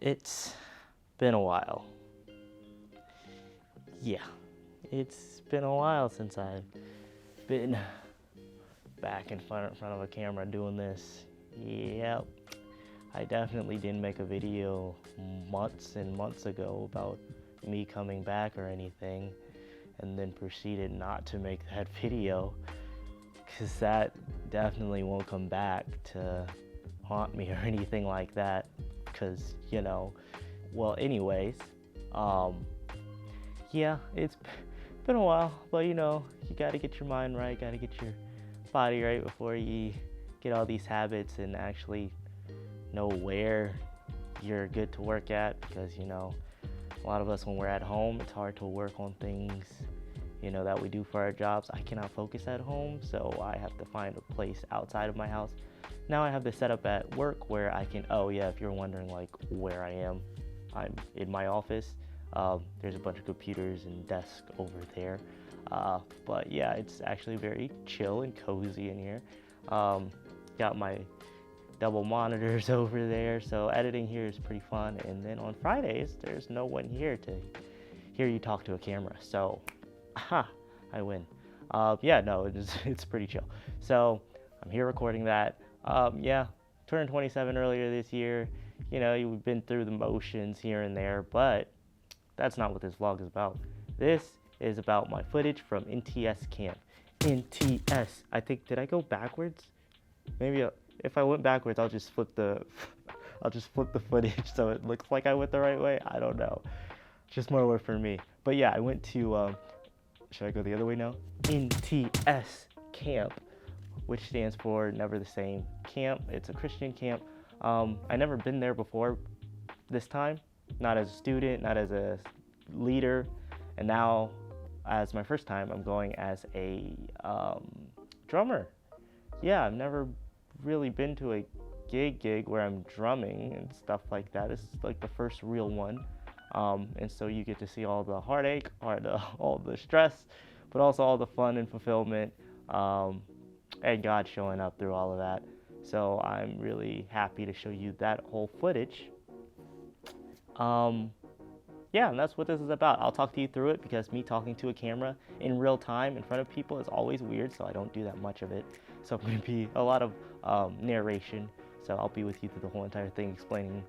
It's been a while. Yeah, it's been a while since I've been back in front of a camera doing this. Yep, I definitely didn't make a video months and months ago about me coming back or anything, and then proceeded not to make that video, because that definitely won't come back to haunt me or anything like that, because, well, anyways, yeah, it's been a while, but you gotta get your mind right, gotta get your body right before you get all these habits and actually know where you're good to work at, because a lot of us, when we're at home, it's hard to work on things that we do for our jobs. I cannot focus at home, so I have to find a place outside of my house. Now I have this setup at work where I can, oh yeah, if you're wondering like where I am, I'm in my office. There's a bunch of computers and desks over there, but yeah, it's actually very chill and cozy in here. Got my double monitors over there, so editing here is pretty fun. And then on Fridays, there's no one here to hear you talk to a camera, so I win. Yeah, no, it's pretty chill. So I'm here recording that. Yeah, turned 27 earlier this year. You've been through the motions here and there, but that's not what this vlog is about. This is about my footage from NTS Camp. NTS. I think, did I go backwards? Maybe if I went backwards, I'll just flip the footage so it looks like I went the right way. I don't know. Just more work for me. But yeah, I went to, should I go the other way now? NTS Camp, which stands for Never the Same Camp. It's a Christian camp. I never been there before this time. Not as a student, not as a leader, and now as my first time, I'm going as a drummer. Yeah, I've never really been to a gig where I'm drumming and stuff like that. This is like the first real one, and so you get to see all the heartache, all the stress, but also all the fun and fulfillment, and God showing up through all of that. So I'm really happy to show you that whole footage. Yeah, and that's what this is about. I'll talk to you through it, because me talking to a camera in real time in front of people is always weird, so I don't do that much of it. So it's going to be a lot of narration. So I'll be with you through the whole entire thing, explaining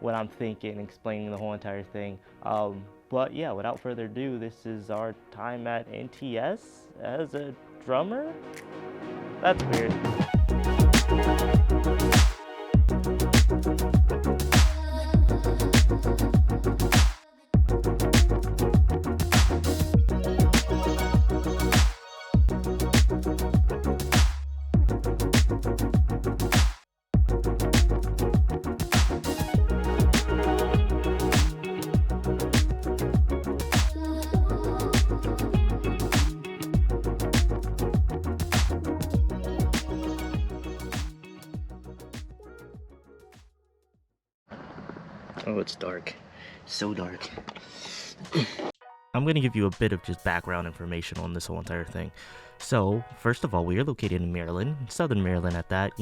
what I'm thinking, explaining the whole entire thing. But yeah, without further ado, this is our time at NTS as a drummer. That's weird. Oh, it's dark. So dark. I'm going to give you a bit of just background information on this whole entire thing. So, first of all, we are located in Maryland, Southern Maryland at that,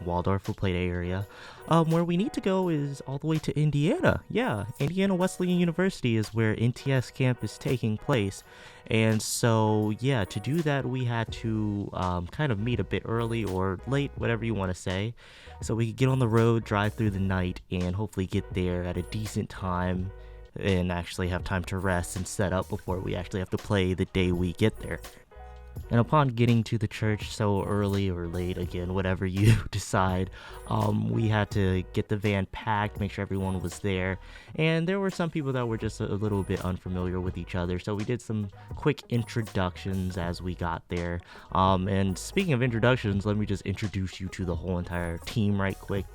Waldorf, La Plata area. Where we need to go is all the way to Indiana. Yeah, Indiana Wesleyan University is where NTS Camp is taking place. And so, yeah, to do that, we had to kind of meet a bit early or late, whatever you want to say, so we could get on the road, drive through the night, and hopefully get there at a decent time and actually have time to rest and set up before we actually have to play the day we get there. And upon getting to the church so early or late, again, whatever you decide, we had to get the van packed, make sure everyone was there. And there were some people that were just a little bit unfamiliar with each other, so we did some quick introductions as we got there. And speaking of introductions, let me just introduce you to the whole entire team right quick.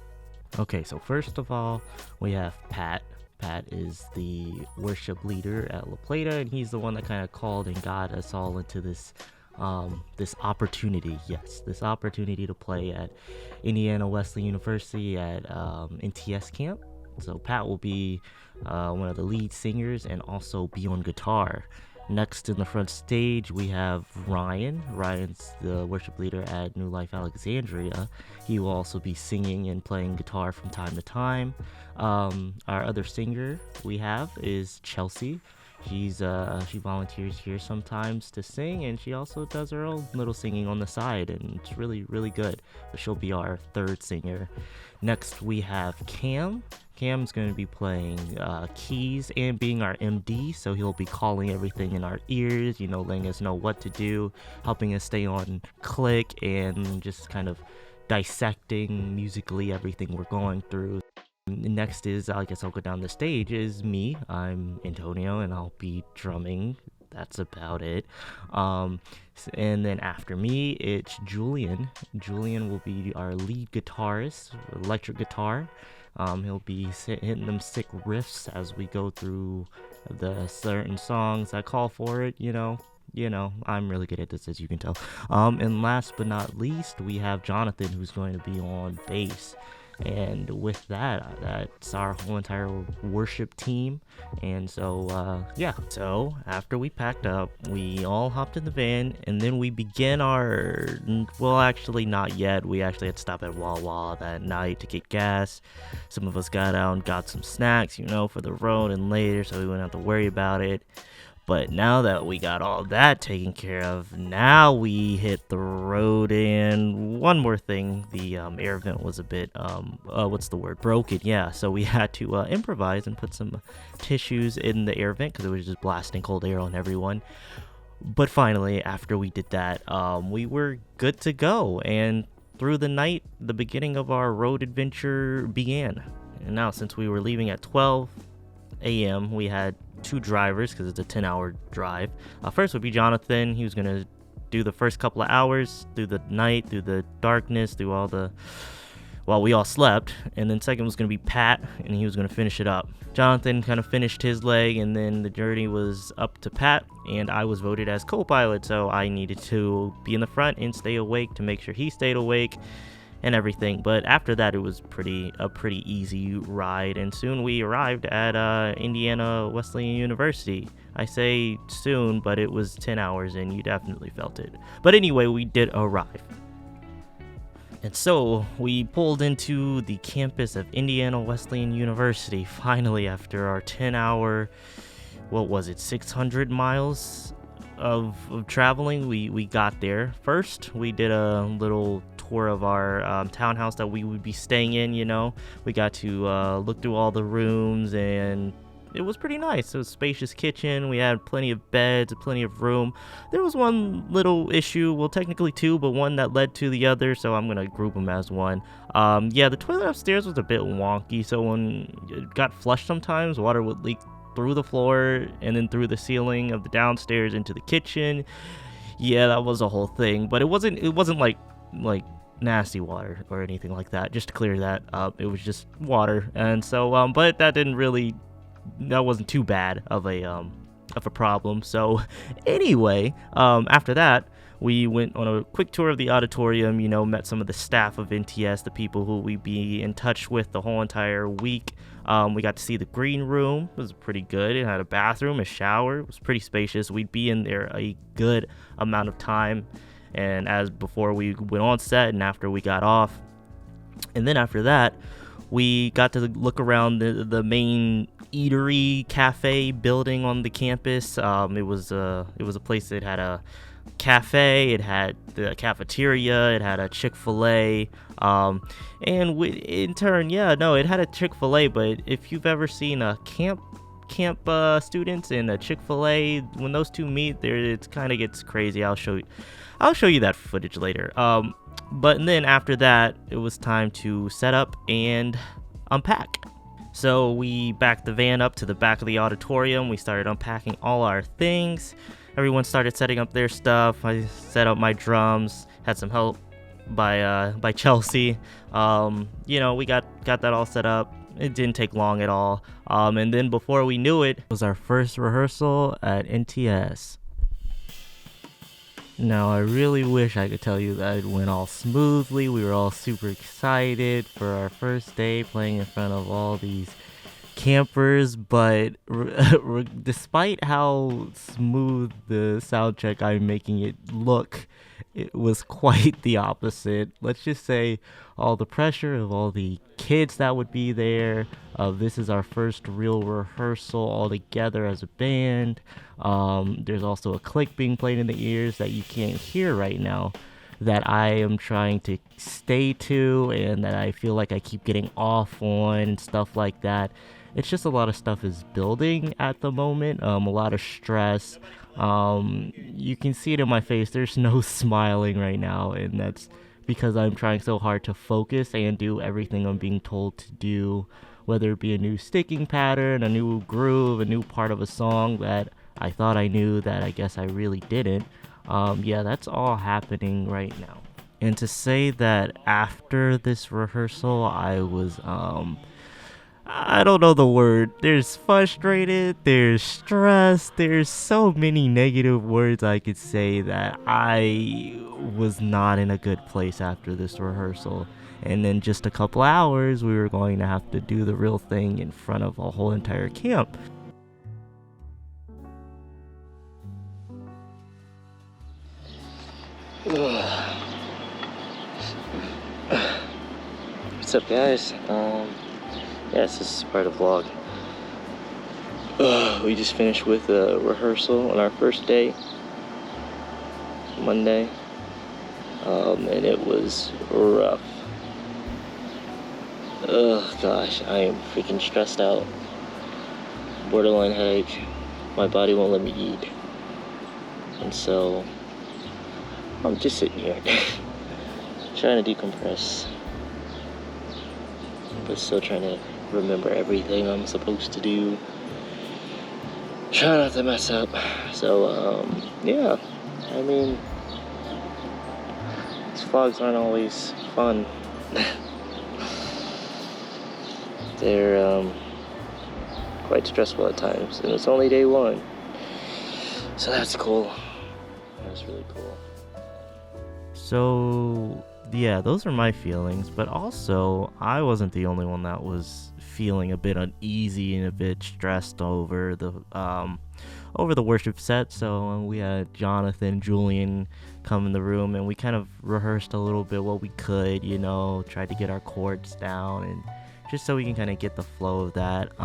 Okay, so first of all, we have Pat. Pat is the worship leader at La Plata, and he's the one that kind of called and got us all into this opportunity to play at Indiana Wesleyan University at NTS Camp. So Pat will be one of the lead singers and also be on guitar. Next in the front stage, we have Ryan. Ryan's the worship leader at New Life Alexandria. He will also be singing and playing guitar from time to time. Our other singer we have is Chelsea. She volunteers here sometimes to sing, and she also does her own little singing on the side, and it's really, really good. But she'll be our third singer. Next, we have Cam. Cam's going to be playing keys and being our MD, so he'll be calling everything in our ears, letting us know what to do, helping us stay on click, and just kind of dissecting musically everything we're going through. Next is, I guess I'll go down the stage, is me. I'm Antonio, and I'll be drumming. That's about it. And then after me, it's Julian. Julian will be our lead guitarist, electric guitar. He'll be hitting them sick riffs as we go through the certain songs that call for it, I'm really good at this, as you can tell. And last but not least, we have Jonathan, who's going to be on bass. And with that's our whole entire worship team. And so, So after we packed up, we all hopped in the van, and then we began actually not yet. We actually had to stop at Wawa that night to get gas. Some of us got out and got some snacks, for the road and later, so we wouldn't have to worry about it. But now that we got all that taken care of, now we hit the road. And one more thing, the air vent was a bit, broken. Yeah, so we had to improvise and put some tissues in the air vent because it was just blasting cold air on everyone. But finally, after we did that, we were good to go. And through the night, the beginning of our road adventure began. And now, since we were leaving at 12 a.m., we had two drivers because it's a 10-hour drive. First would be Jonathan. He was going to do the first couple of hours through the night, through the darkness, through while we all slept. And then second was going to be Pat, and he was going to finish it up. Jonathan kind of finished his leg, and then the journey was up to Pat, and I was voted as co-pilot, so I needed to be in the front and stay awake to make sure he stayed awake and everything. But after that, it was a pretty easy ride, and soon we arrived at Indiana Wesleyan University. I say soon, but it was 10 hours, and you definitely felt it. But anyway, we did arrive. And so we pulled into the campus of Indiana Wesleyan University, finally, after our 10-hour, 600 miles of traveling. We got there. First, we did a little tour of our townhouse that we would be staying in. We got to look through all the rooms, and it was pretty nice. It was a spacious kitchen. We had plenty of beds, plenty of room. There was one little issue, technically two, but one that led to the other, so I'm gonna group them as one. The toilet upstairs was a bit wonky, so when it got flushed sometimes, water would leak through the floor and then through the ceiling of the downstairs into the kitchen. Yeah, that was a whole thing, but it wasn't like nasty water or anything like that. Just to clear that up, it was just water. And so but that wasn't too bad of a problem. So anyway, after that, we went on a quick tour of the auditorium, met some of the staff of NTS, the people who we'd be in touch with the whole entire week. We got to see the green room. It was pretty good. It had a bathroom, a shower. It was pretty spacious. We'd be in there a good amount of time, and as before we went on set and after we got off. And then after that, we got to look around the main eatery cafe building on the campus. It was a place that had a cafe, it had the cafeteria, it had a Chick-fil-A, and in turn, it had a Chick-fil-A. But if you've ever seen a camp students and a Chick-fil-A, when those two meet, it kind of gets crazy. I'll show you that footage later. But then after that, it was time to set up and unpack. So we backed the van up to the back of the auditorium. We started unpacking all our things. Everyone started setting up their stuff. I set up my drums, had some help by Chelsea. We got that all set up. It didn't take long at all. And then before we knew it was our first rehearsal at NTS. Now, I really wish I could tell you that it went all smoothly. We were all super excited for our first day playing in front of all these campers, but despite how smooth the sound check I'm making it look, it was quite the opposite. Let's just say all the pressure of all the kids that would be there. This is our first real rehearsal all together as a band. There's also a click being played in the ears that you can't hear right now, that I am trying to stay to, and that I feel like I keep getting off on and stuff like that. It's just a lot of stuff is building at the moment, a lot of stress. You can see it in my face. There's no smiling right now, and that's because I'm trying so hard to focus and do everything I'm being told to do, whether it be a new sticking pattern, a new groove, a new part of a song that I thought I knew that I guess I really didn't. Yeah, that's all happening right now. And to say that after this rehearsal, I was, I don't know the word. There's frustrated, there's stressed, there's so many negative words I could say that I was not in a good place after this rehearsal. And then just a couple hours, we were going to have to do the real thing in front of a whole entire camp. What's up, guys? Yes, this is part of the vlog. We just finished with a rehearsal on our first day, Monday, and it was rough. Oh gosh, I am freaking stressed out. Borderline headache. My body won't let me eat, and so I'm just sitting here trying to decompress, but still trying to remember everything I'm supposed to do. Try not to mess up. So, yeah. I mean, these vlogs aren't always fun. They're quite stressful at times, and it's only day one. So that's cool. That's really cool. So, yeah, those are my feelings, but also I wasn't the only one that was feeling a bit uneasy and a bit stressed over the worship set. So we had Jonathan, Julian come in the room, and we kind of rehearsed a little bit what we could, tried to get our chords down, and just so we can kind of get the flow of that.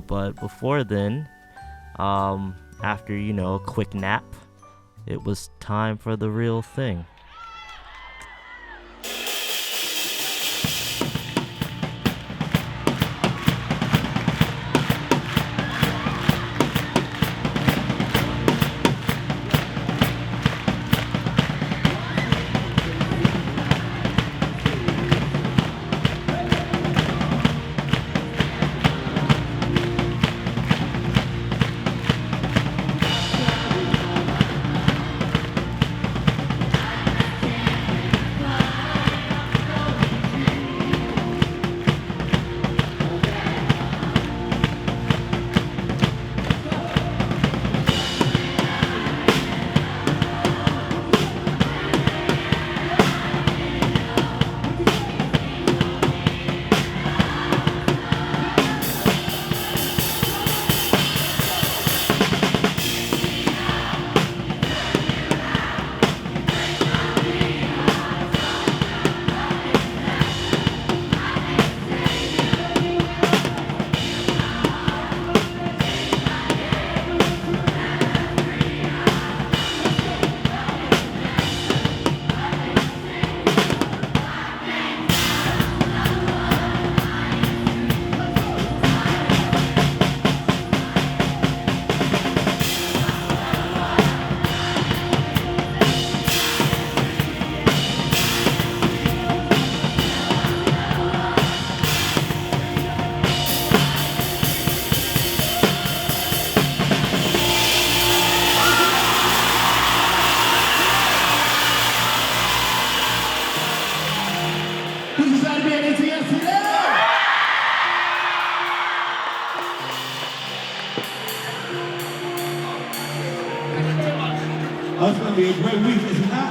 But before then, after a quick nap, it was time for the real thing. Oh, it's going to be a great week, is it not?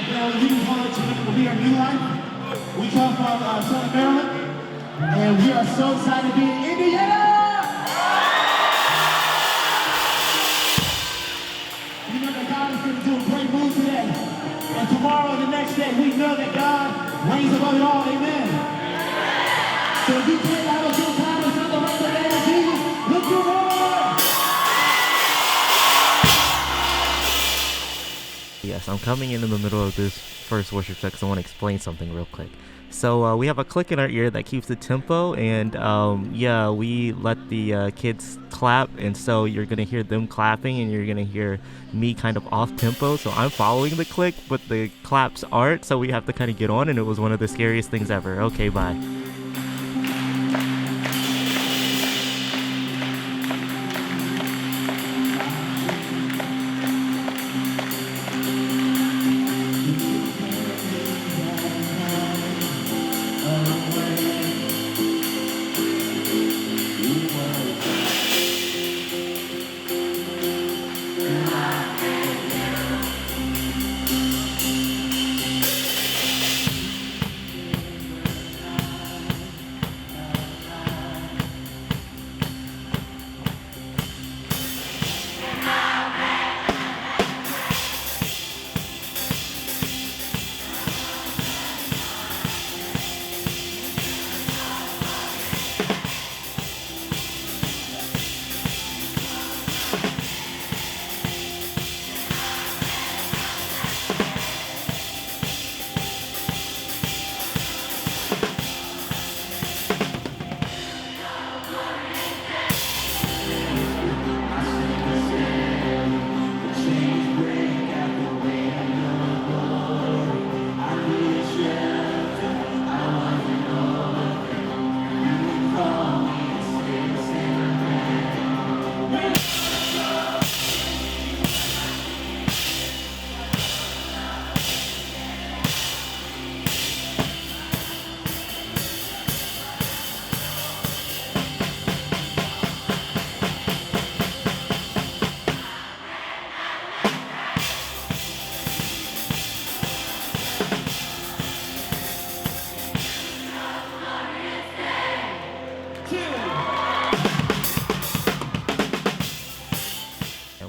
Okay, all of you who want to be our new life. We come from Southern Maryland, and we are so excited to be in Indiana! We know that God is going to do a great move today. And tomorrow and the next day, we know that God reigns above it all. Amen. So if you came to have a good time and celebrate the name of Jesus, lift your voice! Yes, I'm coming in the middle of this first worship set because I want to explain something real quick. So we have a click in our ear that keeps the tempo, and yeah, we let the kids clap, and so you're going to hear them clapping, and you're going to hear me kind of off tempo. So I'm following the click, but the claps aren't, so we have to kind of get on, and it was one of the scariest things ever. Okay, bye.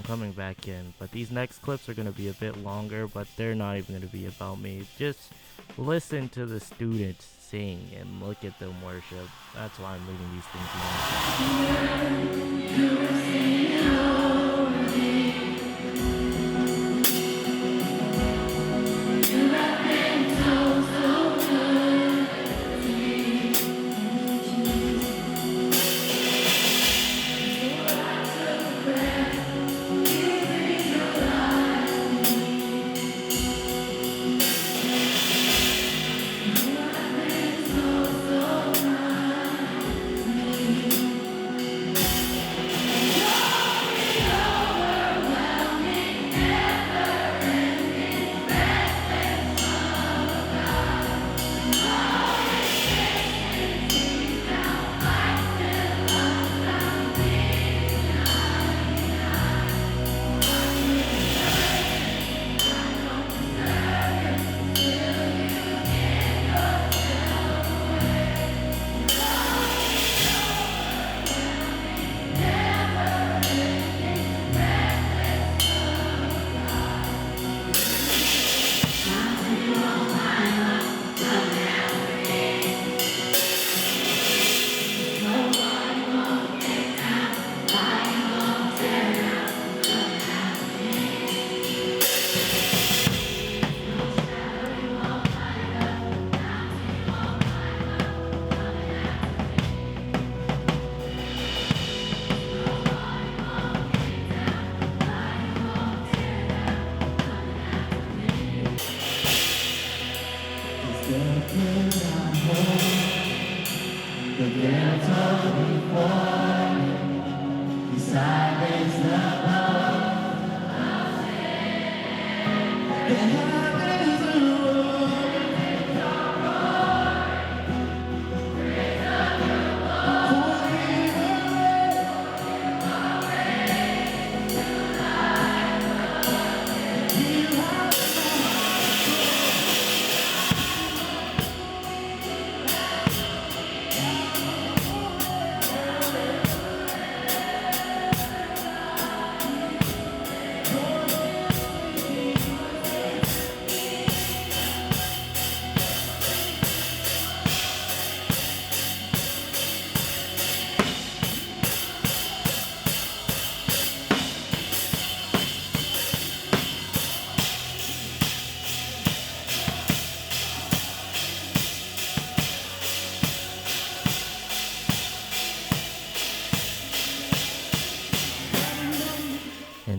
Coming back in, but these next clips are going to be a bit longer, but they're not even going to be about me. Just listen to the students sing and look at them worship. That's why I'm leaving these things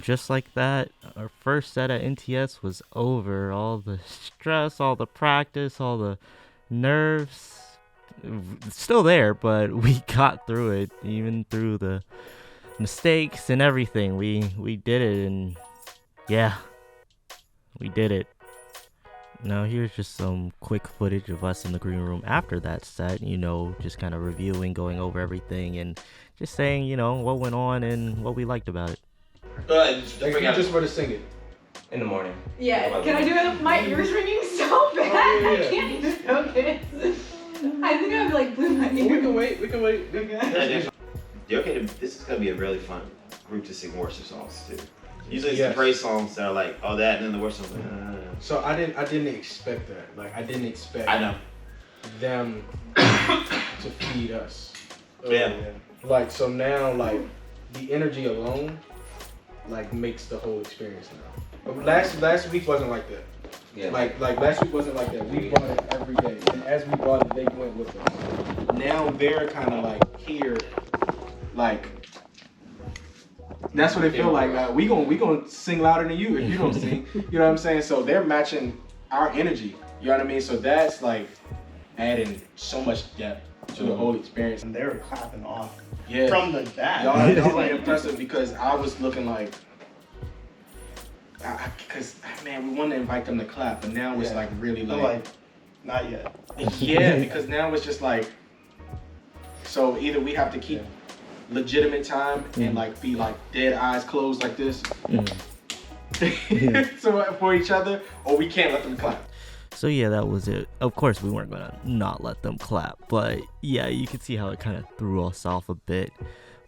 just like that, our first set at NTS was over. All the stress, all the practice, all the nerves, still there, but we got through it, even through the mistakes and everything. We did it, and yeah, we did it. Now here's just some quick footage of us in the green room after that set, just kind of reviewing, going over everything, and just saying, what went on and what we liked about it. Just for the singing in the morning. Yeah, can I do it? My ears ringing so bad, I can't even focus. I think I've like blew my ear. We can wait. Okay, this is gonna be a really fun group to sing worship songs too. Usually it's the praise songs that are like, oh, that, and then the worship songs. So I didn't expect that. Like I didn't expect. I know. Them to feed us. Yeah. Like so now, like the energy alone, like makes the whole experience now. But last week wasn't like that. Yeah. Like last week wasn't like that. We brought it every day, and as we brought it, they went with us. Now they're kind of like here, like. That's what it feel like. We gonna sing louder than you if you don't sing. You know what I'm saying? So they're matching our energy. You know what I mean? So that's like adding so much depth to the whole experience. And they were clapping off Yeah. from the back. Y'all were impressive because I was looking like, because man, we wanted to invite them to clap, but now it's like really like not yet. Yeah, because now it's just like, so either we have to keep legitimate time and like be like dead eyes closed like this so for each other, or we can't let them clap. So yeah, that was it. Of course we weren't gonna not let them clap, but yeah, you can see how it kind of threw us off a bit.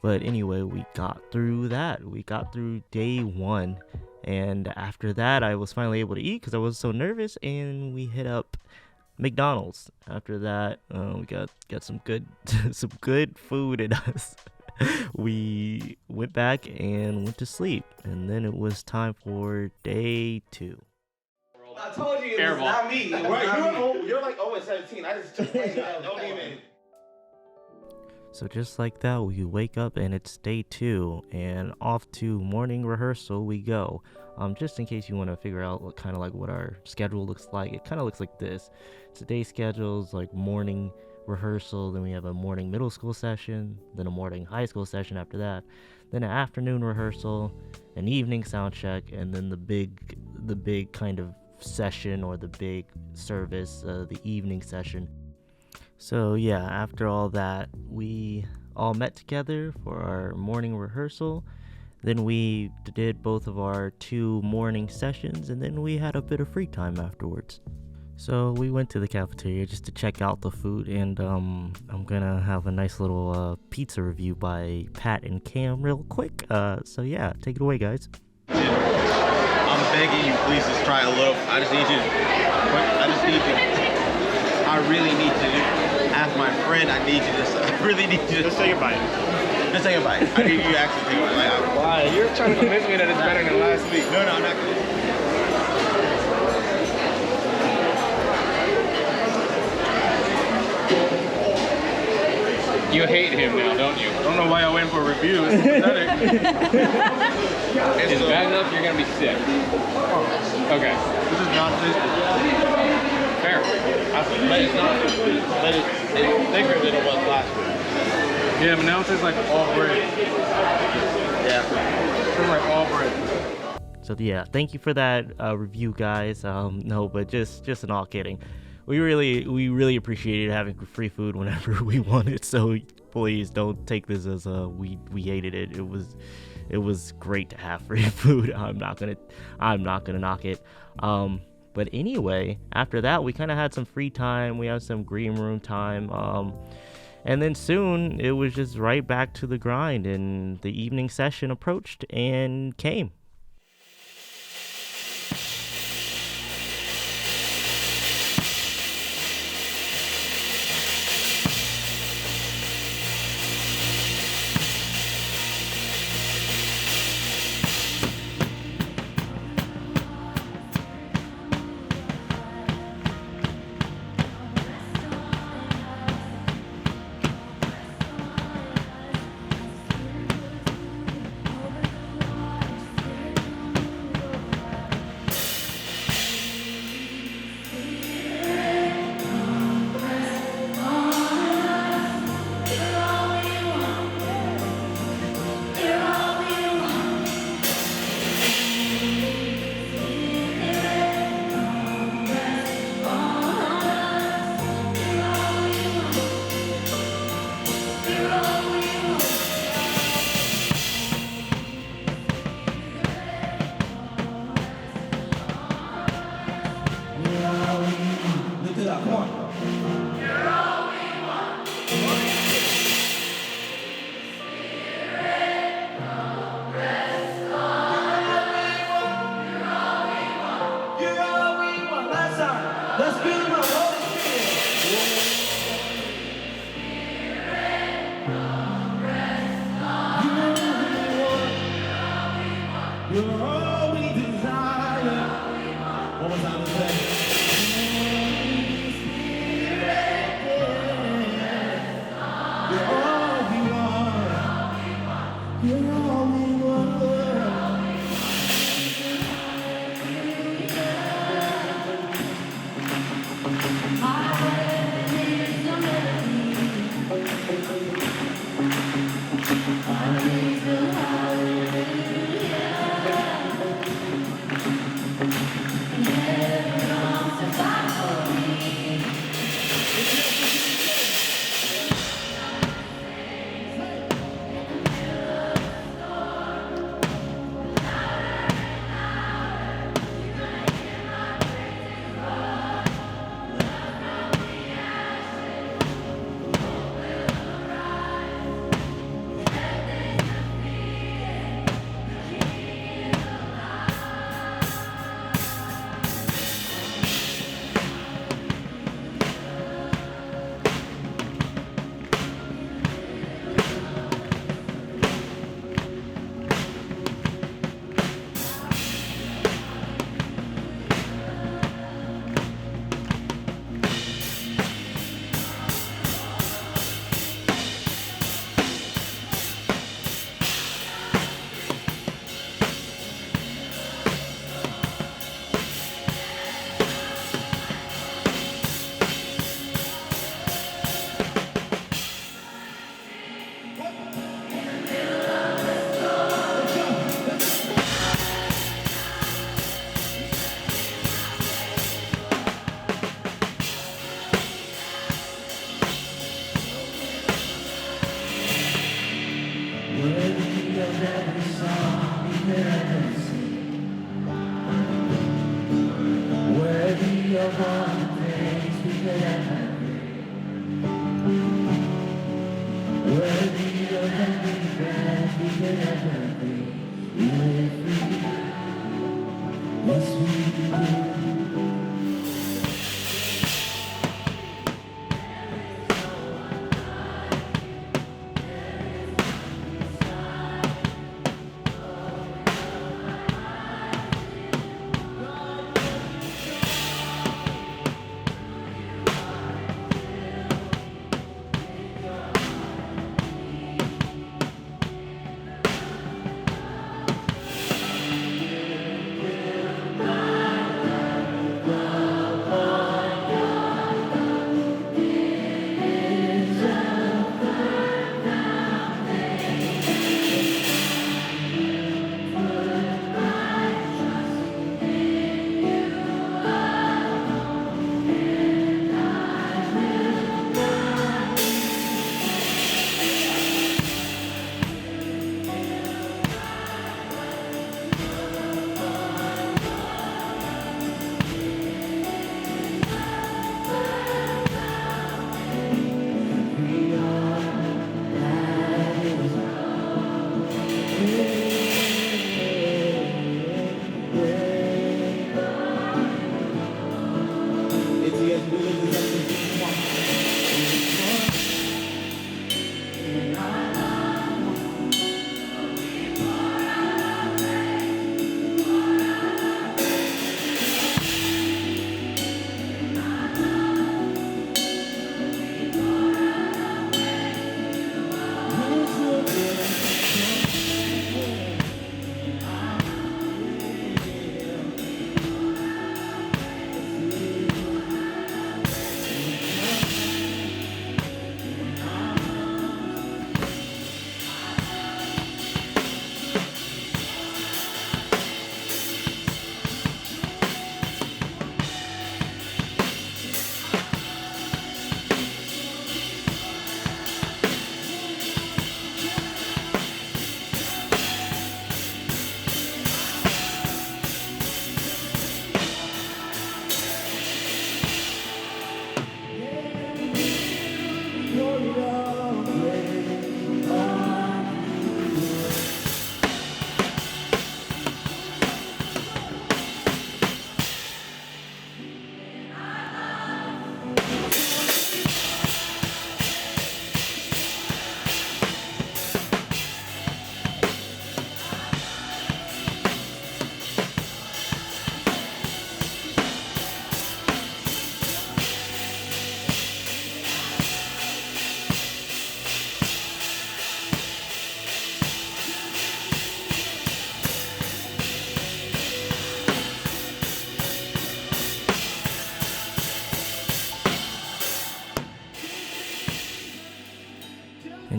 But anyway, we got through that. We got through day 1, and after that I was finally able to eat because I was so nervous, and we hit up McDonald's. After that, we got some good some good food in us. We went back and went to sleep, and then it was time for day 2. I told you it was not me. You're like 0-17. I just took my shot. Don't even. So just like that, we wake up and it's day 2, and off to morning rehearsal we go. Just in case you want to figure out what our schedule looks like, it kind of looks like this. Today's schedule is like morning rehearsal, then we have a morning middle school session, then a morning high school session after that, then an afternoon rehearsal, an evening sound check, and then the big kind of session, or the big service, the evening session. So yeah, after all that, we all met together for our morning rehearsal. Then we did both of our 2 morning sessions, and then we had a bit of free time afterwards. So we went to the cafeteria just to check out the food, and I'm gonna have a nice little pizza review by Pat and Cam real quick. So yeah, take it away, guys. I'm begging you, please just try a little. I really need to. As my friend, I need you to. I really need you to. Just take a bite. Just take a bite. I need you to actually take a bite. Why? You're trying to convince me that it's better than last week. No, I'm not gonna. You hate him now, don't you? I don't know why I went for a review. It's pathetic. It's bad enough you're gonna be sick. Okay. This is not tasty. Fair. But it's not. But it's thicker than it was last week. Yeah, but now it tastes like all bread. Yeah. It tastes like all bread. So yeah, thank you for that review, guys. No, but just in all kidding, we really appreciated having free food whenever we wanted. So please don't take this as we hated it. It was great to have free food. I'm not gonna knock it. But anyway, after that we kind of had some free time. We had some green room time. And then soon it was just right back to the grind, and the evening session approached and came.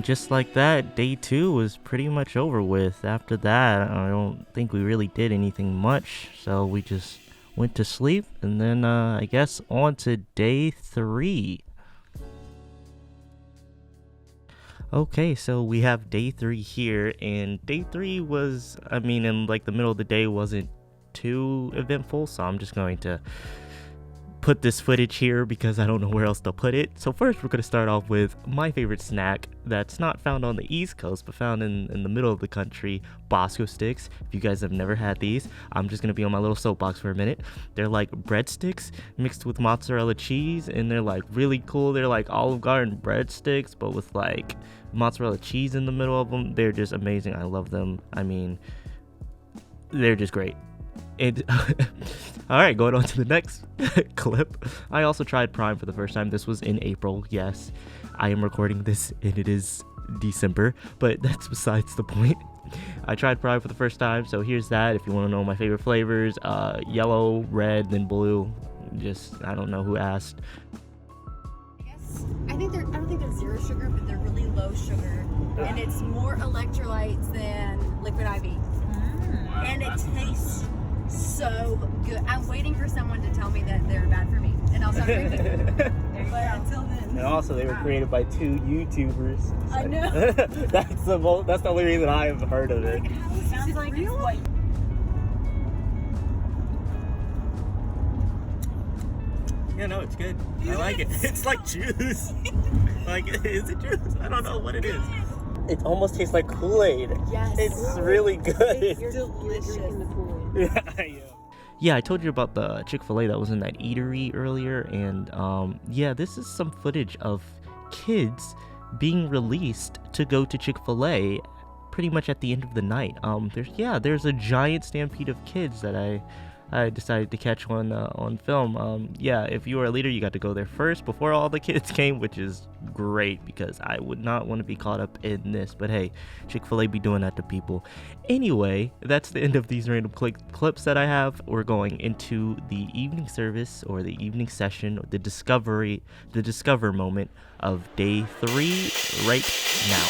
And just like that, day 2 was pretty much over with. After that, I don't think we really did anything much, so we just went to sleep, and then I guess on to day 3. Okay, so we have day 3 here, and day 3 was, in like the middle of the day wasn't too eventful, so I'm just going to put this footage here because I don't know where else to put it. So first we're going to start off with my favorite snack that's not found on the East Coast but found in the middle of the country, Bosco sticks. If you guys have never had these, I'm just going to be on my little soapbox for a minute. They're like breadsticks mixed with mozzarella cheese, and they're like really cool. They're like Olive Garden breadsticks but with like mozzarella cheese in the middle of them. They're just amazing. I love them. They're just great. Alright, going on to the next clip. I also tried Prime for the first time. This was in April. Yes, I am recording this and it is December, but that's besides the point. I tried Prime for the first time, so here's that. If you want to know my favorite flavors, yellow, red, then blue. I don't know who asked. I don't think they're zero sugar, but they're really low sugar, and it's more electrolytes than Liquid IV. And it tastes so good. I'm waiting for someone to tell me that they're bad for me, and I'll stop drinking. But until then. And also, they were created by 2 YouTubers. I know. That's the only reason I have heard of it. Sounds like it's white. Yeah, no, it's good. I like it. It's like juice. Like, is it juice? I don't know what it is. it almost tastes like Kool-Aid. Yes. It's really good. It's delicious. Yeah, I told you about the Chick-fil-A that was in that eatery earlier, and yeah, this is some footage of kids being released to go to Chick-fil-A pretty much at the end of the night. There's a giant stampede of kids that I decided to catch on film. Yeah, if you were a leader, you got to go there first before all the kids came, which is great because I would not want to be caught up in this. But hey, Chick-fil-A be doing that to people. Anyway, that's the end of these random clips that I have. We're going into the evening service or the evening session, or the discover moment of day 3 right now.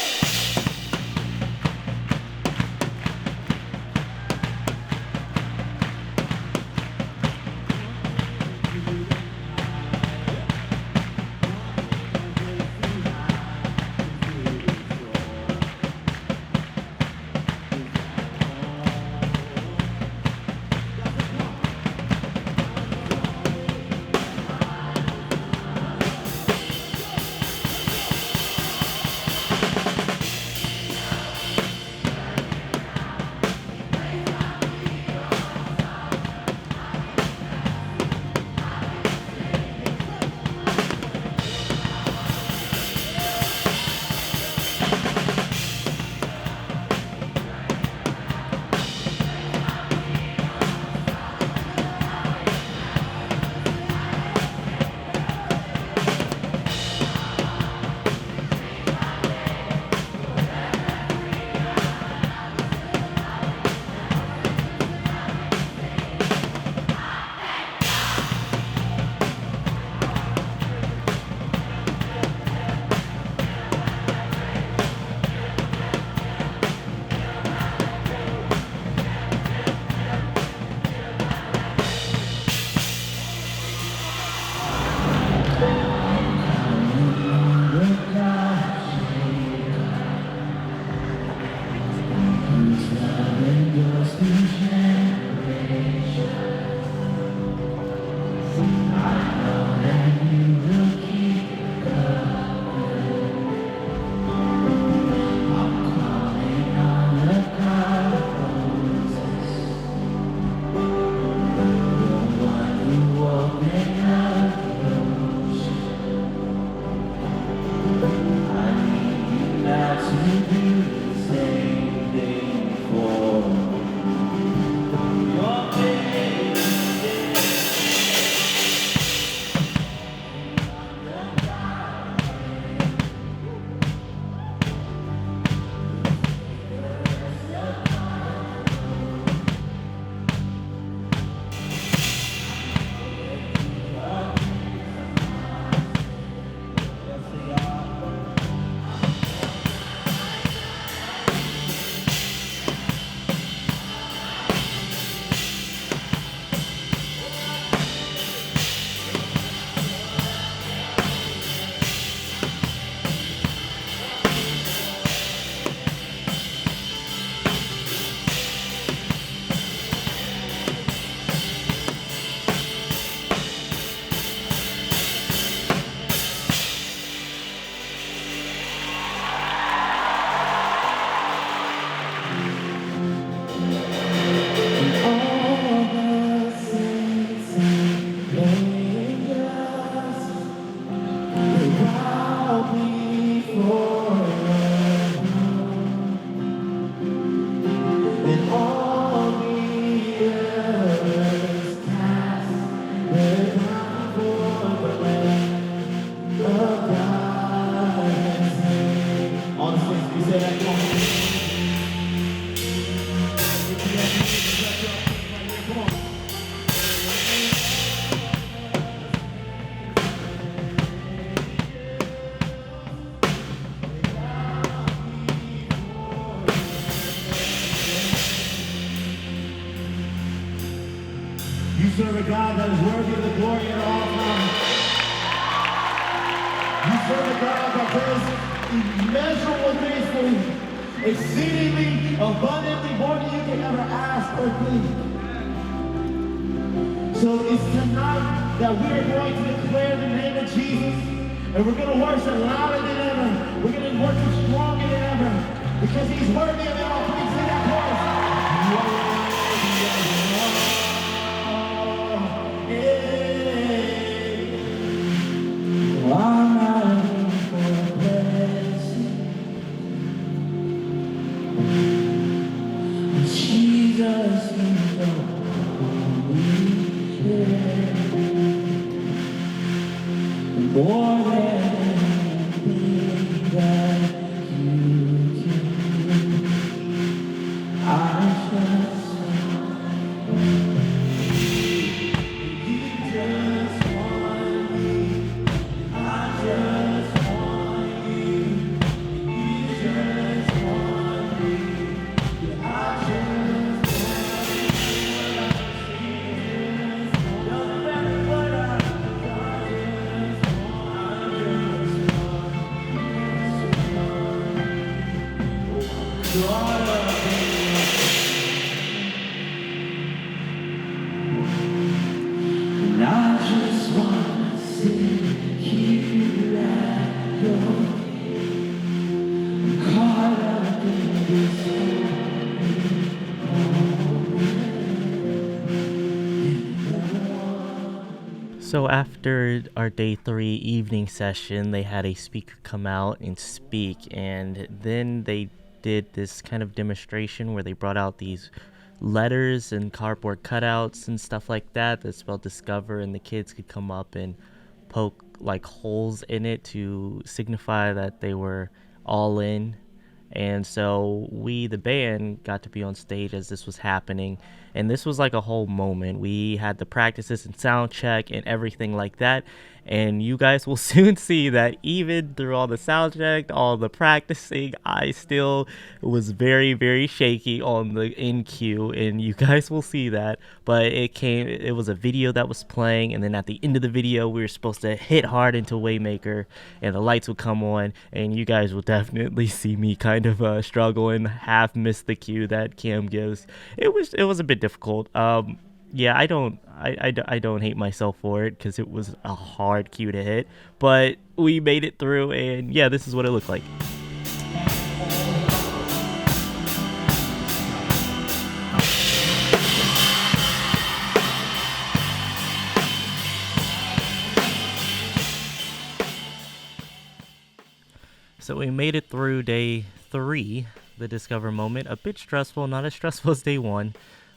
You serve a God that is worthy of the glory at all times. You serve a God that does immeasurable things for you, exceedingly, abundantly, more than you can ever ask or think. So it's tonight that we are going to declare the name of Jesus, and we're going to worship louder than ever. We're going to worship stronger than ever. because he's worthy of it all. Please sing that chorus. I'm not looking for a blessing. Jesus, you know we care. More than anything that you can do, I just you just want me. I just want you. You just want me. I just doesn't matter what I and I just wanna sit here at your feet, caught up in this So after our day 3 evening session, they had a speaker come out and speak, and then they did this kind of demonstration where they brought out these letters and cardboard cutouts and stuff like that spelled discover, and the kids could come up and poke like holes in it to signify that they were all in. And so we, the band, got to be on stage as this was happening, and this was like a whole moment. We had the practices and sound check and everything like that, and you guys will soon see that even through all the sound check, all the practicing, I still was very, very shaky on the in cue, and you guys will see that. But it was a video that was playing, and then at the end of the video, we were supposed to hit hard into Waymaker, and the lights would come on, and you guys will definitely see me kind of struggle and half miss the cue that Cam gives. It was a bit difficult. Yeah, I don't hate myself for it because it was a hard cue to hit, but we made it through, and yeah, this is what it looked like. So we made it through day 3, the Discover moment. A bit stressful, not as stressful as day 1,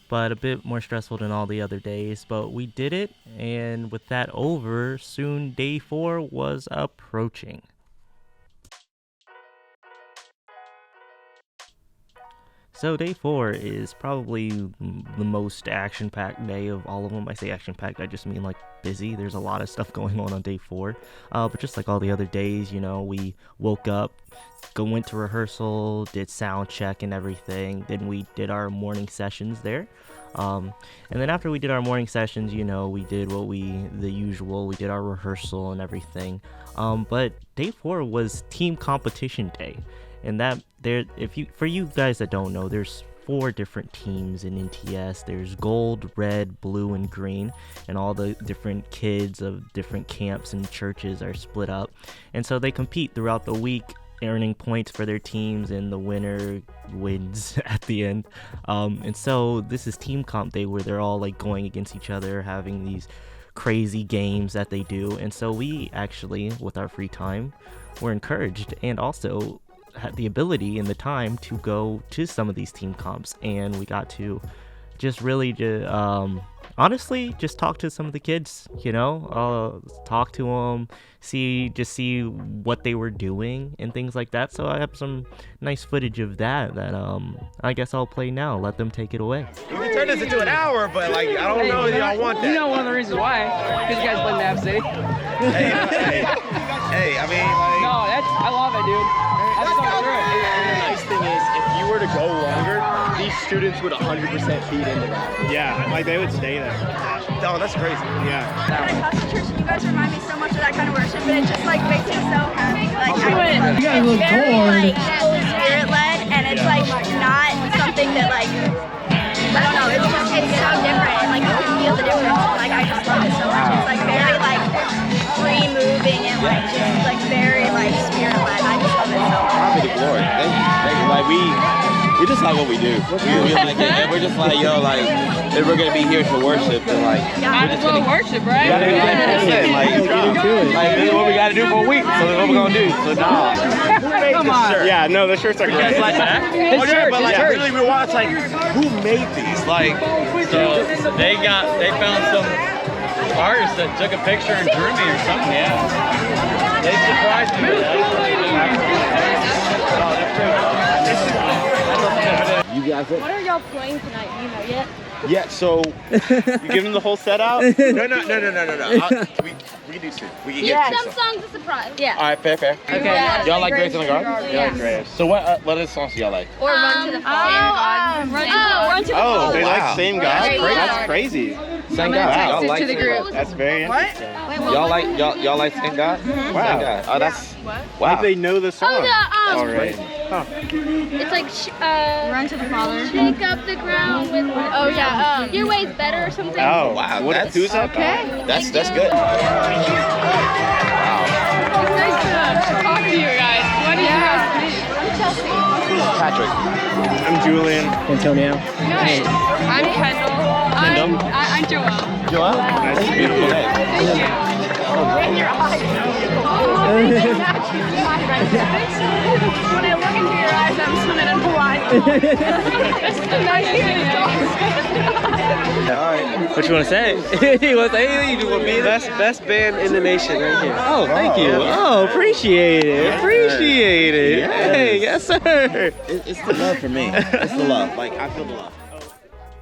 but a bit more stressful than all the other days. But we did it, and with that over, soon day 4 was approaching. So day 4 is probably the most action-packed day of all of them. I say action-packed, I just mean like busy. There's a lot of stuff going on day 4. But just like all the other days, you know, we woke up, went to rehearsal, did sound check and everything. Then we did our morning sessions there. And then after we did our morning sessions, you know, we did the usual. We did our rehearsal and everything. But day 4 was team competition day. And for you guys that don't know, there's 4 different teams in NTS. There's gold, red, blue, and green, and all the different kids of different camps and churches are split up. And so they compete throughout the week, earning points for their teams, and the winner wins at the end. And so this is team comp day, where they're all like going against each other, having these crazy games that they do. And so we actually, with our free time, were encouraged and also had the ability and the time to go to some of these team comps, and we got to just really honestly just talk to some of the kids, you know, talk to them, see what they were doing and things like that. So I have some nice footage of that I guess I'll play now. Let them take it away. We can turn this into an hour, but like I don't know if y'all want that. You know one of the reasons why, because you guys play Nav City. Hey, I mean, like, no, I love it, dude. That's so true. The nice thing is, if you were to go longer, these students would 100% feed into that. Yeah, like they would stay there. Oh, that's crazy. Yeah. At a Catholic church, you guys remind me so much of that kind of worship, but it just like makes me so happy. Like it's very like Holy Spirit led, and it's like not something that like I don't know. It's so different, and like you can feel the difference. Like I just love it so much. It's like very like free moving and like just like very like spirit led. I just love it so much. I'll be the glory. Thank you. Thank you. Like we just like what we do. We like it, and we're just like, yo, like if we're gonna be here to worship, then like Might as well worship, right? like this is what we gotta do for a week. So that's what we're gonna do. So nah. Come on. Yeah, no, the shirts are great. Like that? Oh yeah, but like really we watch like who made these? Like So they found some artist that took a picture and drew me or something. Yeah. They surprised me with that. you guys. What are y'all playing tonight? Do you know yet? Yeah, so you give them the whole set out? No. We can do two. We can get two. Some songs a surprise. Yeah. All right, fair. Okay. Yeah. Y'all like Grace in the Garden? Yeah. Like Grace. So what other songs do y'all like? Or Run to the Father. Run to the Oh, Father. they like same guy? Wow. That's crazy. Same God. Y'all like to the Same group. God. That's very interesting. Y'all like Same God? Same Wow. God. Oh, that's Like wow. they know the song Oh, already. Huh. it's like Run to the Father. Shake up the ground with. Oh yeah. Your way's better or something. Oh, Wow, what, that's- who's that? Okay. That's good. It's nice to talk to you guys. What is your guys' name? Patrick. I'm Julian. Antonio. Nice. I'm Kendall. I'm Joelle. Joel? Nice. Beautiful name. Thank you. In your eyes. When I look into your eyes, I'm swimming in Hawaii. What you want to say? He wants to say anything. You want me? Best band in the nation right here. Oh, thank you. Oh, appreciate it. Appreciate it. Hey, yes, sir. It's the love for me. It's the love. Like I feel the love.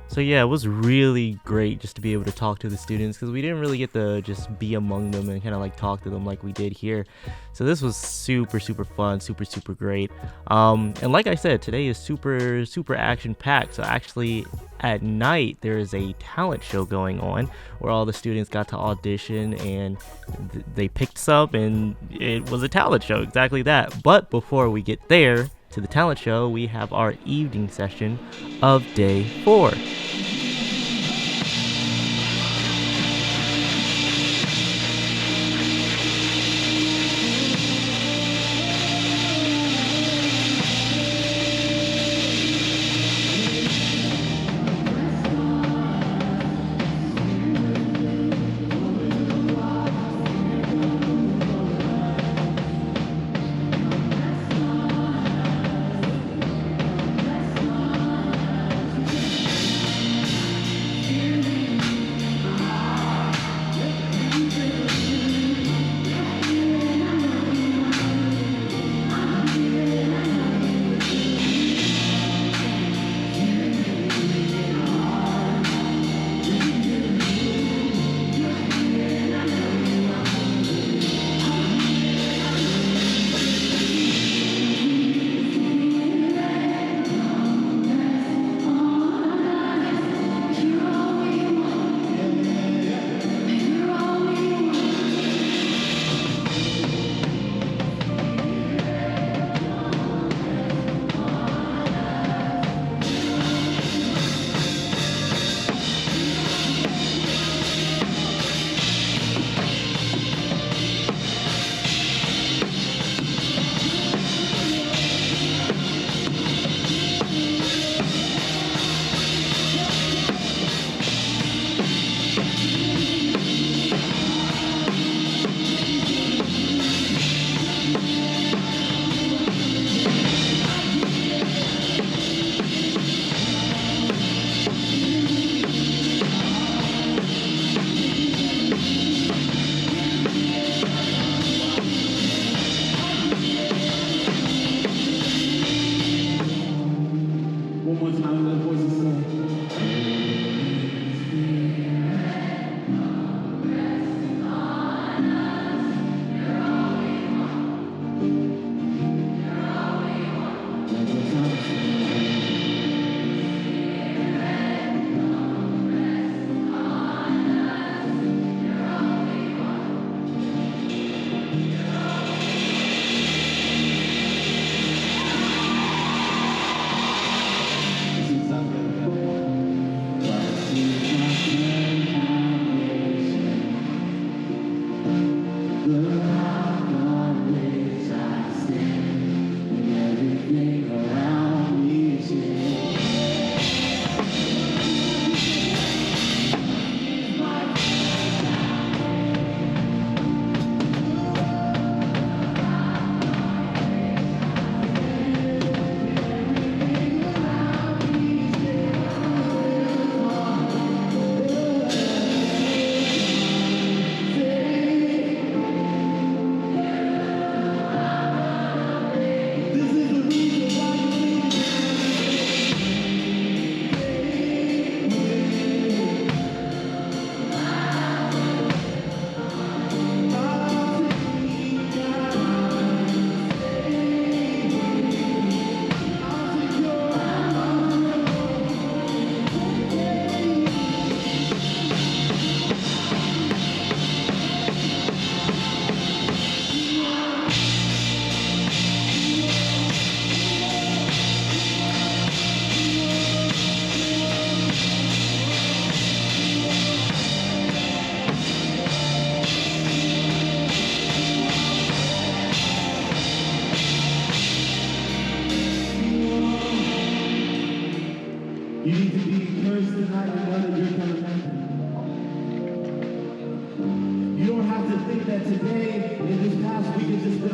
So yeah, it was really great just to be able to talk to the students because we didn't really get to just be among them and kind of like talk to them like we did here. So this was super fun, super great. And like I said, today is super action packed. So actually at night there is a talent show going on where all the students got to audition and they picked some and it was a talent show, exactly that. But before we get there to the talent show, we have our evening session of day 4.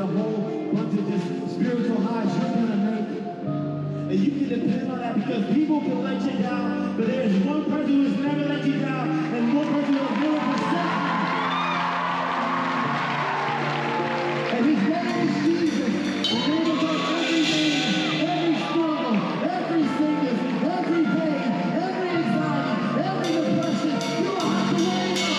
a whole bunch of just spiritual highs you're gonna make. And you can depend on that because people can let you down, but there's one person who has never let you down, and one person who has never forsaken you. And his name is Jesus. The name is on everything, every struggle, every sickness, every pain, every anxiety, every depression. You don't have to worry about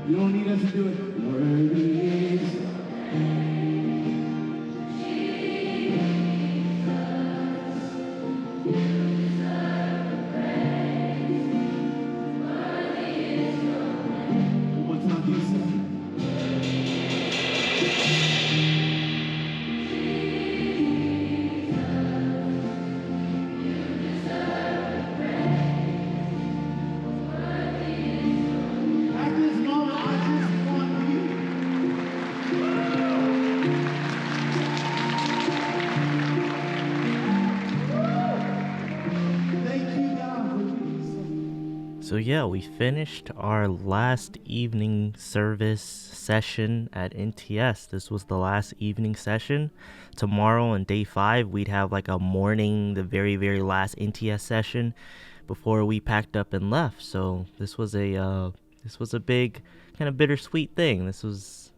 You don't need us to do it. Worthy is one time, you say. At this moment, I just want you. Thank you, God, for being So yeah, we finished our last evening service session at NTS. This was the last evening session. Tomorrow on day 5, we'd have like a morning, the very, very last NTS session before we packed up and left. So this was a big kind of bittersweet thing. This was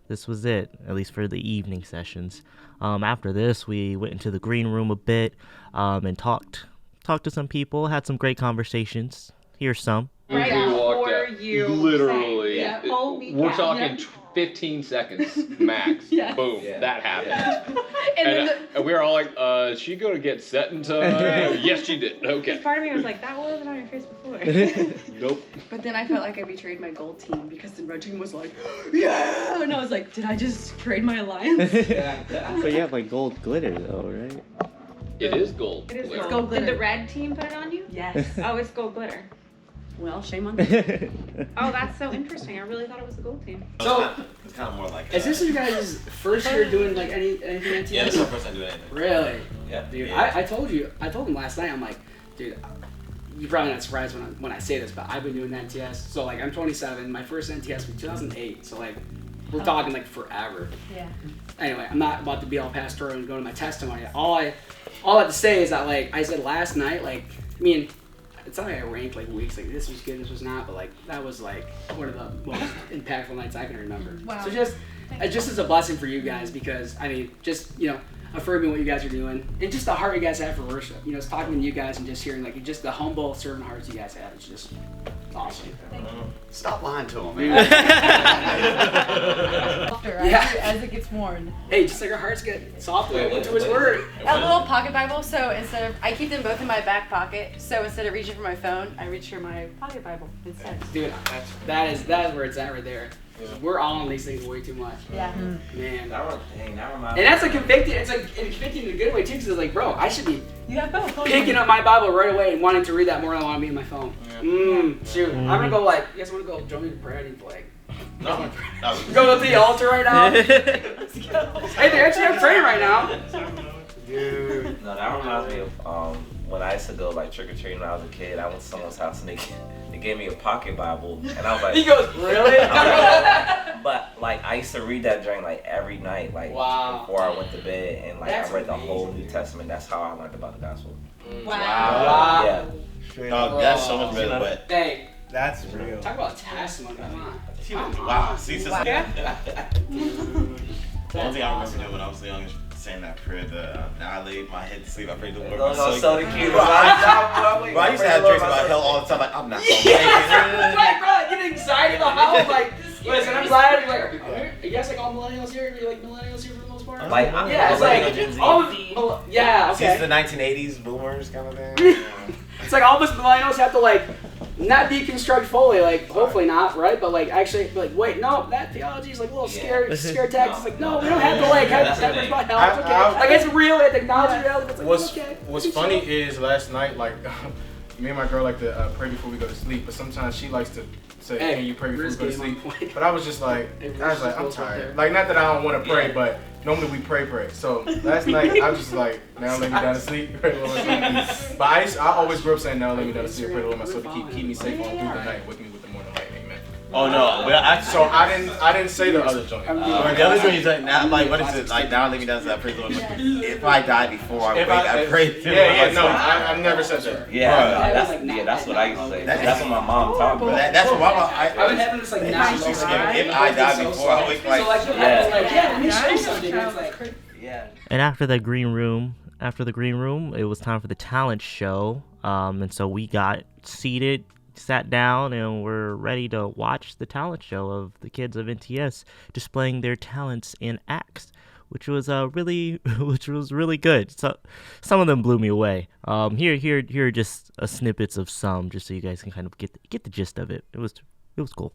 it, at least for the evening sessions. After this, we went into the green room a bit and talked to some people, had some great conversations. Here's some. Right We walked before out. you Literally. sang. Yeah. Holy We're cow. talking 15 seconds max. Yes. Boom. Yeah. That happened. And then And we were all like, is she going to get set in time? Yes, she did. Okay. part of me was like, that wasn't on your face before. Nope. But then I felt like I betrayed my gold team because the red team was like, yeah! And I was like, did I just trade my alliance? But you have like gold glitter though, right? It is gold. It is glitter. gold. Did the red team put it on you? Yes. Oh, it's gold glitter. Well, shame on you. Oh, that's so interesting. I really thought it was the gold team. So it's kind of more like. Is this you guys' first year doing like anything NTS? Yeah, this is our first time doing anything. Really? Yeah. Dude, Yeah. I told him last night. I'm like, dude, you're probably not surprised when I say this, but I've been doing NTS. So like, I'm 27. My first NTS was 2008. So like, we're talking like forever. Yeah. Anyway, I'm not about to be all pastoral and go to my testimony. All I have to say is that like I said last night, like I mean, it's not like I ranked like weeks, like this was good, this was not, but like that was like one of the most impactful nights I can remember. Wow. So just as a blessing for you guys, because I mean, just affirming what you guys are doing and just the heart you guys have for worship. It's talking to you guys and just hearing like just the humble servant hearts you guys have. It's just awesome. Stop lying to him, man. Softer as it gets worn. Hey, just like our hearts get softer to His Word. A little pocket Bible, so I keep them both in my back pocket. So instead of reaching for my phone, I reach for my pocket Bible instead. Dude, that is where it's at right there. We're all on these things way too much. Yeah. Man. That reminds And that's like convicting. It's like convicting in a good way too, because it's like, bro, I should be You have both. picking up my Bible right away and wanting to read that more than I want to be in my phone. Shoot, I'm gonna go like, you guys want to go join me in prayer? I need to like. No. Go to the altar right now. Let's go. Hey, they actually are praying right now. Dude. No, that reminds me of when I used to go like trick or treating when I was a kid. I went to someone's house and they gave me a pocket Bible, and I was like, He goes, really? But like I used to read that during like every night, like before I went to bed, and like That's I read the amazing. whole New Testament. That's how I learned about the gospel. Wow. Yeah. Dog, that's so much better, but Dang. That's real. Talk about testimony. Come on. wow. See, sister. Wow. The only thing I remember doing when I was young is saying that prayer, now I laid my head to sleep, I prayed the Lord. Those are so cute. Bro, I used to have dreams about hell all the time, like, I'm not gonna make it. Right, bro, I get anxiety about how, like, listen, I'm glad, like, are you guys like all millennials here? Are you like millennials here for the most part? Like, yeah, it's like, all, yeah, okay. Since the 1980s boomers kind of thing. It's like all of us millennials have to, like, not deconstruct fully, like, hopefully not, right? But, like, actually, like, wait, no, that theology is, like, a little scare tactics. It's like, no, we don't have to, like, have this about hell. It's okay. Like, it's real, we have to acknowledge reality. It's like, okay. What's funny is last night, like, me and my girl like to pray before we go to sleep, but sometimes she likes to say, hey, you pray before you go to sleep. But I was just like, I'm tired. Like, not that I don't want to pray, but normally we pray. So last night, I was just like, now lay me down to sleep, pray Lord my soul. But I always grew up saying, now lay me down to sleep, pray Lord my soul, to keep me safe all through the night, wake me with the morning light. Amen. Oh no, but so I didn't say the other joint. The other joint is like, now, like, what is it? Like, now let me down to that praise the Lord. If I die before I wake, I pray to I never said that. Yeah, that's what I used to say. That's what my mom taught me. That's what my mom. I've been having this like now. If I die before I wake, like, let me show you something. It's like, And after the green room, it was time for the talent show. And so we got sat down, and we're ready to watch the talent show of the kids of NTS displaying their talents in acts, which was really good. So some of them blew me away. Here are just snippets of some, just so you guys can kind of get the gist of it. It was cool.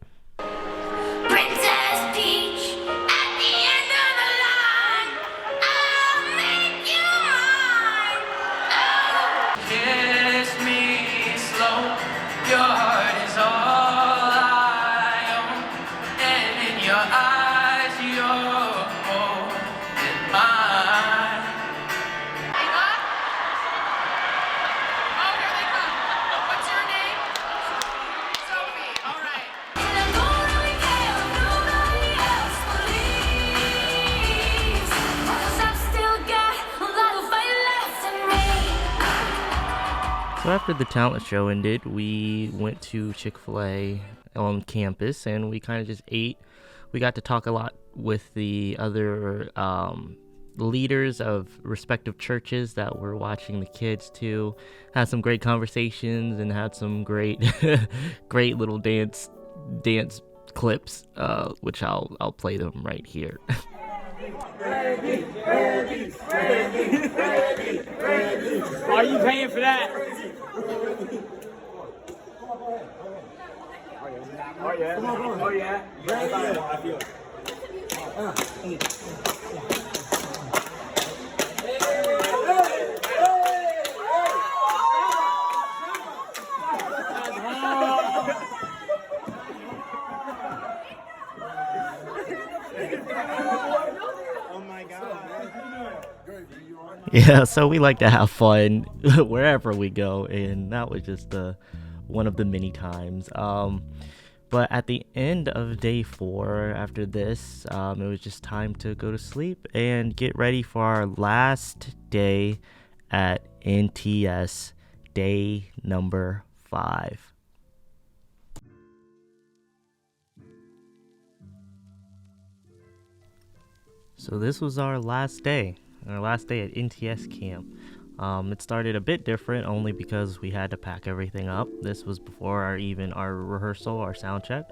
So after the talent show ended, we went to Chick-fil-A on campus, and we kind of just ate. We got to talk a lot with the other leaders of respective churches that were watching the kids too. Had some great conversations and had some great little dance clips, which I'll play them right here. Ready. Are you paying for that? Oh yeah. I feel it. Yeah, so we like to have fun wherever we go, and that was just one of the many times. But at the end of day 4, after this, it was just time to go to sleep and get ready for our last day at NTS, day number 5. So this was our last day at NTS Camp. It started a bit different only because we had to pack everything up. This was before our rehearsal, our sound check.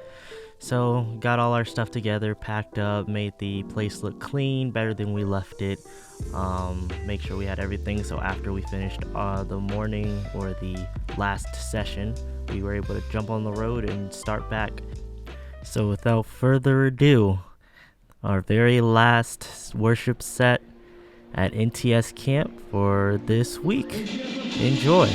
So got all our stuff together, packed up, made the place look clean, better than we left it. Make sure we had everything so after we finished the morning or the last session, we were able to jump on the road and start back. So without further ado, our very last worship set at NTS Camp for this week. Enjoy.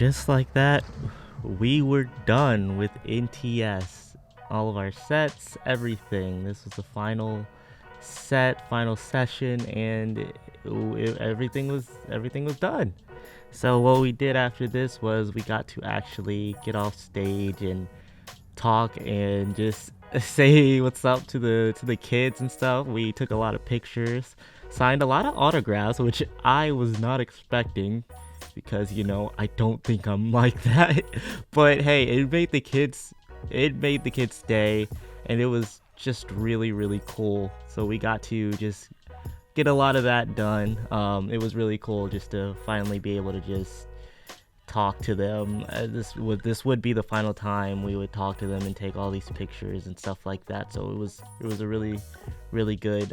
just like that, we were done with NTS. All of our sets, everything. This was the final set, final session, and everything was done. So what we did after this was we got to actually get off stage and talk and just say what's up to the kids and stuff. We took a lot of pictures, signed a lot of autographs, which I was not expecting, because I don't think I'm like that. But hey, it made the kids day, and it was just really cool. So we got to just get a lot of that done. It was really cool just to finally be able to just talk to them. This would be the final time we would talk to them and take all these pictures and stuff like that. So it was a really good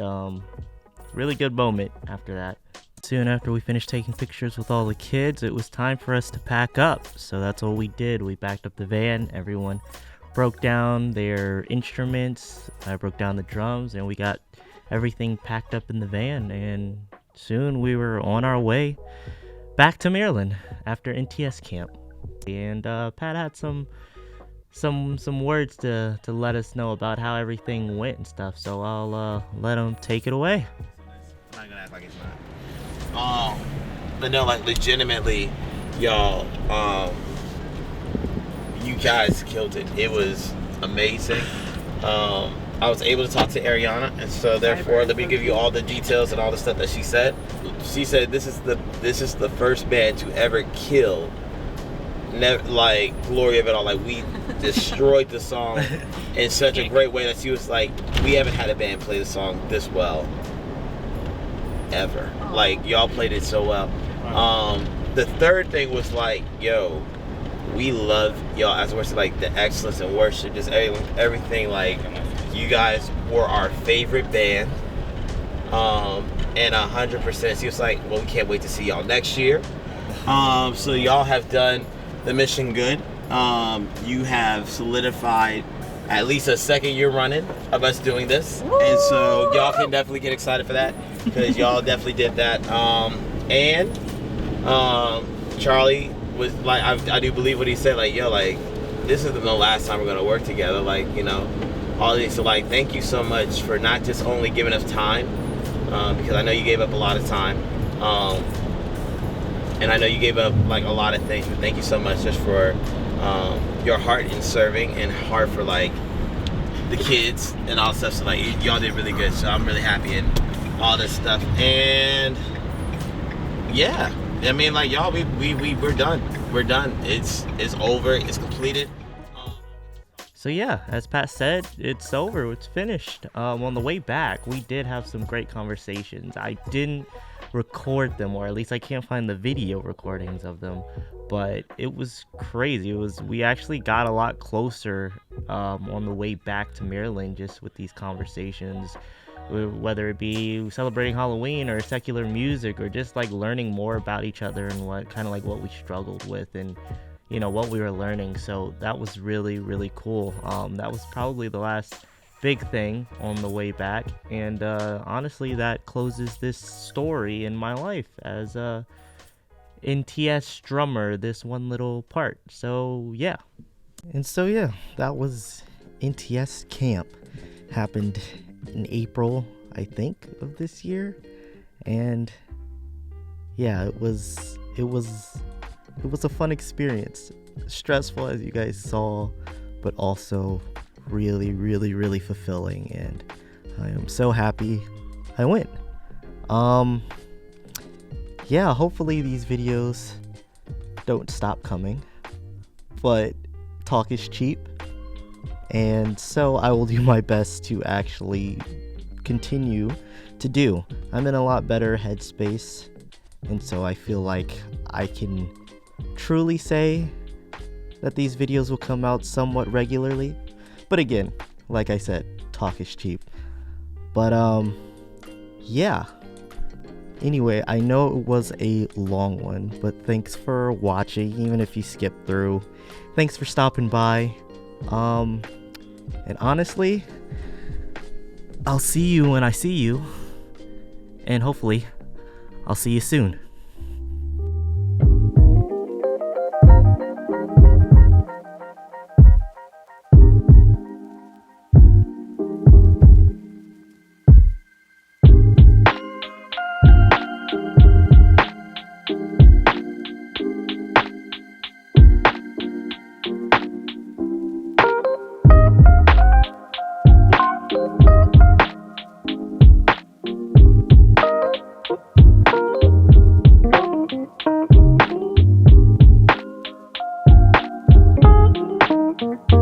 moment after that. Soon after we finished taking pictures with all the kids, it was time for us to pack up. So that's what we did. We backed up the van. Everyone broke down their instruments. I broke down the drums, and we got everything packed up in the van. And soon we were on our way back to Maryland after NTS Camp. And Pat had some words to let us know about how everything went and stuff. So I'll let him take it away. I'm not gonna act like it's not. But no, like legitimately, y'all, you guys killed it. It was amazing. I was able to talk to Ariana, and so therefore, let me give you all the details and all the stuff that she said. She said this is the first band to ever kill, like Glory of It All. Like, we destroyed the song in such a great way that she was like, we haven't had a band play the song this well ever. Like, y'all played it so well. The third thing was like, yo, we love y'all as worship, like the excellence in worship, just everything. Like, you guys were our favorite band, and 100%. She was like, well, we can't wait to see y'all next year. So y'all have done the mission good. You have solidified at least a second year running of us doing this. Woo! And so y'all can definitely get excited for that, because y'all definitely did that. And Charlie was like, I do believe what he said, like, yo, like, this is the last time we're gonna work together, like, all these. So like, thank you so much for not just only giving us time, because I know you gave up a lot of time, and I know you gave up like a lot of things, but thank you so much just for your heart in serving and heart for like the kids and all stuff. So like, y'all did really good, so I'm really happy and all this stuff. And yeah, I mean, like, y'all, we're done. We're done. It's over. It's completed. So yeah, as Pat said, it's over. It's finished. On the way back, we did have some great conversations. I didn't record them, or at least I can't find the video recordings of them, but it was crazy. We actually got a lot closer on the way back to Maryland just with these conversations, whether it be celebrating Halloween or secular music, or just like learning more about each other and what we struggled with and what we were learning. So that was really cool. That was probably the last big thing on the way back, and honestly, that closes this story in my life as a NTS drummer, this one little part. So yeah, that was NTS Camp. Happened in April, I think, of this year, and yeah, it was a fun experience. Stressful, as you guys saw, but also really fulfilling, and I am so happy I went. Yeah, hopefully these videos don't stop coming, but talk is cheap, and so I will do my best to actually continue to do. I'm in a lot better headspace, and so I feel like I can truly say that these videos will come out somewhat regularly. But again, like I said, talk is cheap. But yeah. Anyway, I know it was a long one, but thanks for watching, even if you skipped through. Thanks for stopping by. And honestly, I'll see you when I see you. And hopefully, I'll see you soon. Bye.